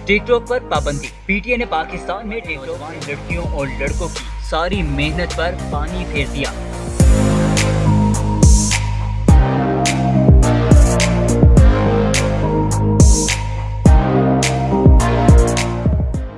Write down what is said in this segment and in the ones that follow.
TikTok पर पाबंदी। PTA ने पाकिस्तान में टिकटॉक लड़कियों और लड़कों की सारी मेहनत पर पानी फेर दिया।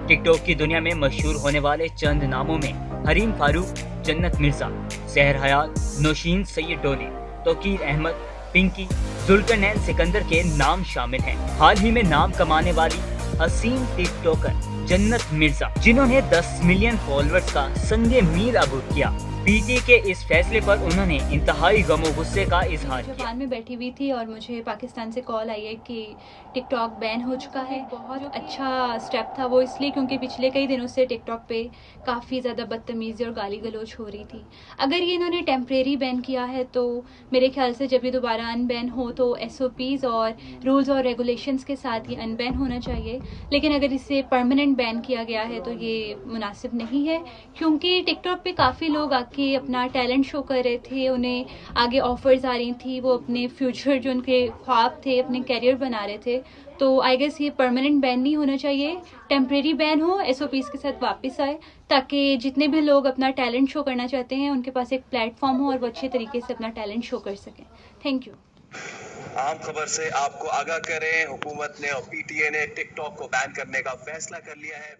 टिकटॉक की दुनिया में मशहूर होने वाले चंद नामों में हरीम फारूक, जन्नत मिर्जा, सहर हयात, नौशीन सैयद डोली, तौकीर अहमद, पिंकी, जुल्करनैन सिकंदर के नाम शामिल हैं। हाल ही में नाम कमाने वाली हसीन टिकटॉकर जन्नत मिर्जा, जिन्होंने 10 मिलियन फॉलोअर्स का संगे मील अबूर किया। पीटी के इस फैसले पर उन्होंने इंतहाई गमो गुस्से का इजहार किया। जापान में बैठी हुई थी और मुझे पाकिस्तान से कॉल आई है कि टिकटॉक बैन हो चुका है। बहुत अच्छा स्टेप था वो, इसलिए क्योंकि पिछले कई दिनों से टिकटॉक पे काफ़ी ज़्यादा बदतमीज़ी और गाली गलौज हो रही थी। अगर ये इन्होंने टेम्परेरी बैन किया है तो मेरे ख्याल से जब ये दोबारा अनबैन हो तो SOPs और रूल्स और रेगुलेशंस के साथ ये अनबैन होना चाहिए। लेकिन अगर इसे परमानेंट बैन किया गया है तो ये मुनासिब नहीं है, क्योंकि टिकटॉक पे काफ़ी लोग आके अपना टैलेंट शो कर रहे थे, उन्हें आगे ऑफर्स आ रही थी, वो अपने फ्यूचर जो उनके ख्वाब थे, अपने करियर बना रहे थे। तो आई गेस ये परमानेंट बैन नहीं होना चाहिए, टेम्परेरी बैन हो, SOPs के साथ वापस आए, ताकि जितने भी लोग अपना टैलेंट शो करना चाहते हैं उनके पास एक प्लेटफॉर्म हो और वो अच्छे तरीके से अपना टैलेंट शो कर सकें। Thank you. आम खबर से आपको आगाह करें, हुकूमत ने और PTA ने टिकटॉक को बैन करने का फैसला कर लिया है।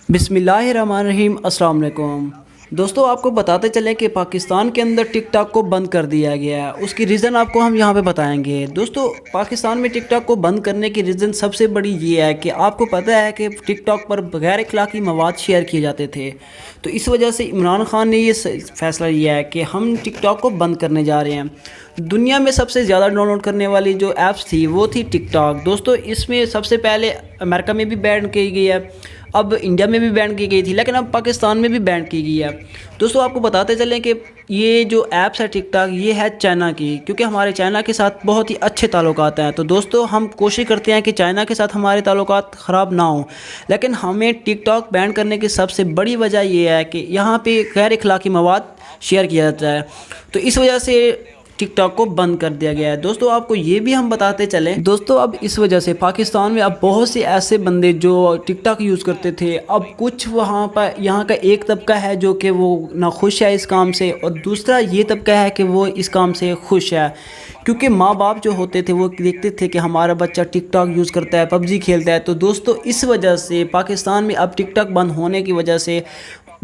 बिस्मिल्लाहिर्रहमानिर्रहीम, अस्सलाम वालेकुम। दोस्तों, आपको बताते चलें कि पाकिस्तान के अंदर टिकटॉक को बंद कर दिया गया है। उसकी रीज़न आपको हम यहाँ पे बताएंगे। दोस्तों, पाकिस्तान में टिकटॉक को बंद करने की रीज़न सबसे बड़ी ये है कि आपको पता है कि टिकटॉक पर गैर अखलाकी मवाद शेयर किए जाते थे। तो इस वजह से इमरान खान ने ये फैसला लिया है कि हम टिकटॉक को बंद करने जा रहे हैं। दुनिया में सबसे ज़्यादा डाउनलोड करने वाली जो ऐप्स थी वो थी टिकटॉक। दोस्तों, इसमें सबसे पहले अमेरिका में भी बैन की गई है, अब इंडिया में भी बैन की गई थी, लेकिन अब पाकिस्तान में भी बैन की गई है। दोस्तों, आपको बताते चलें कि ये जो ऐप्स है टिकटॉक, ये है चाइना की, क्योंकि हमारे चाइना के साथ बहुत ही अच्छे ताल्लुकात हैं। तो दोस्तों, हम कोशिश करते हैं कि चाइना के साथ हमारे ताल्लुकात ख़राब ना हों, लेकिन हमें टिकटॉक बैन करने की सबसे बड़ी वजह ये है कि यहाँ पे गैर अखलाकी मवाद शेयर किया जाता है। तो इस वजह से टिकटॉक को बंद कर दिया गया है। दोस्तों, आपको ये भी हम बताते चलें, दोस्तों, अब इस वजह से पाकिस्तान में अब बहुत से ऐसे बंदे जो टिकटॉक यूज़ करते थे, अब कुछ वहाँ पर यहाँ का एक तबका है जो कि वो नाखुश है इस काम से, और दूसरा ये तबका है कि वो इस काम से खुश है, क्योंकि माँ बाप जो होते थे वो देखते थे कि हमारा बच्चा टिकटॉक यूज़ करता है, PUBG खेलता है। तो दोस्तों, इस वजह से पाकिस्तान में अब टिकटॉक बंद होने की वजह से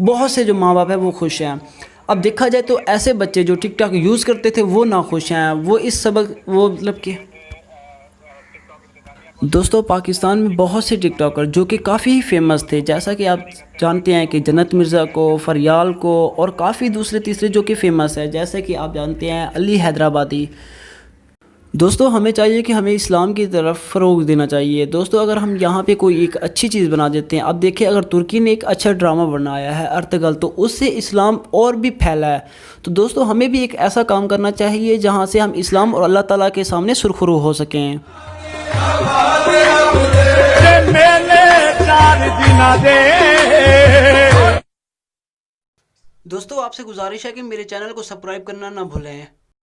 बहुत से जो माँ बाप हैं वो खुश हैं। अब देखा जाए तो ऐसे बच्चे जो टिकटॉक यूज़ करते थे वो नाखुश हैं, वो इस सबक वो मतलब कि दोस्तों, पाकिस्तान में बहुत से टिकटॉकर जो कि काफ़ी फेमस थे, जैसा कि आप जानते हैं कि जन्नत मिर्ज़ा को, फरियाल को और काफ़ी दूसरे तीसरे जो कि फ़ेमस है, जैसे कि आप जानते हैं अली हैदराबादी। दोस्तों, हमें चाहिए कि हमें इस्लाम की तरफ फ़रोग देना चाहिए। दोस्तों, अगर हम यहाँ पे कोई एक अच्छी चीज़ बना देते हैं, अब देखिए, अगर तुर्की ने एक अच्छा ड्रामा बनाया है अर्तगल, तो उससे इस्लाम और भी फैला है। तो दोस्तों, हमें भी एक ऐसा काम करना चाहिए जहाँ से हम इस्लाम और अल्लाह ताला के सामने सुरखरू हो सकें। दोस्तों, आपसे गुजारिश है कि मेरे चैनल को सब्सक्राइब करना ना भूलें।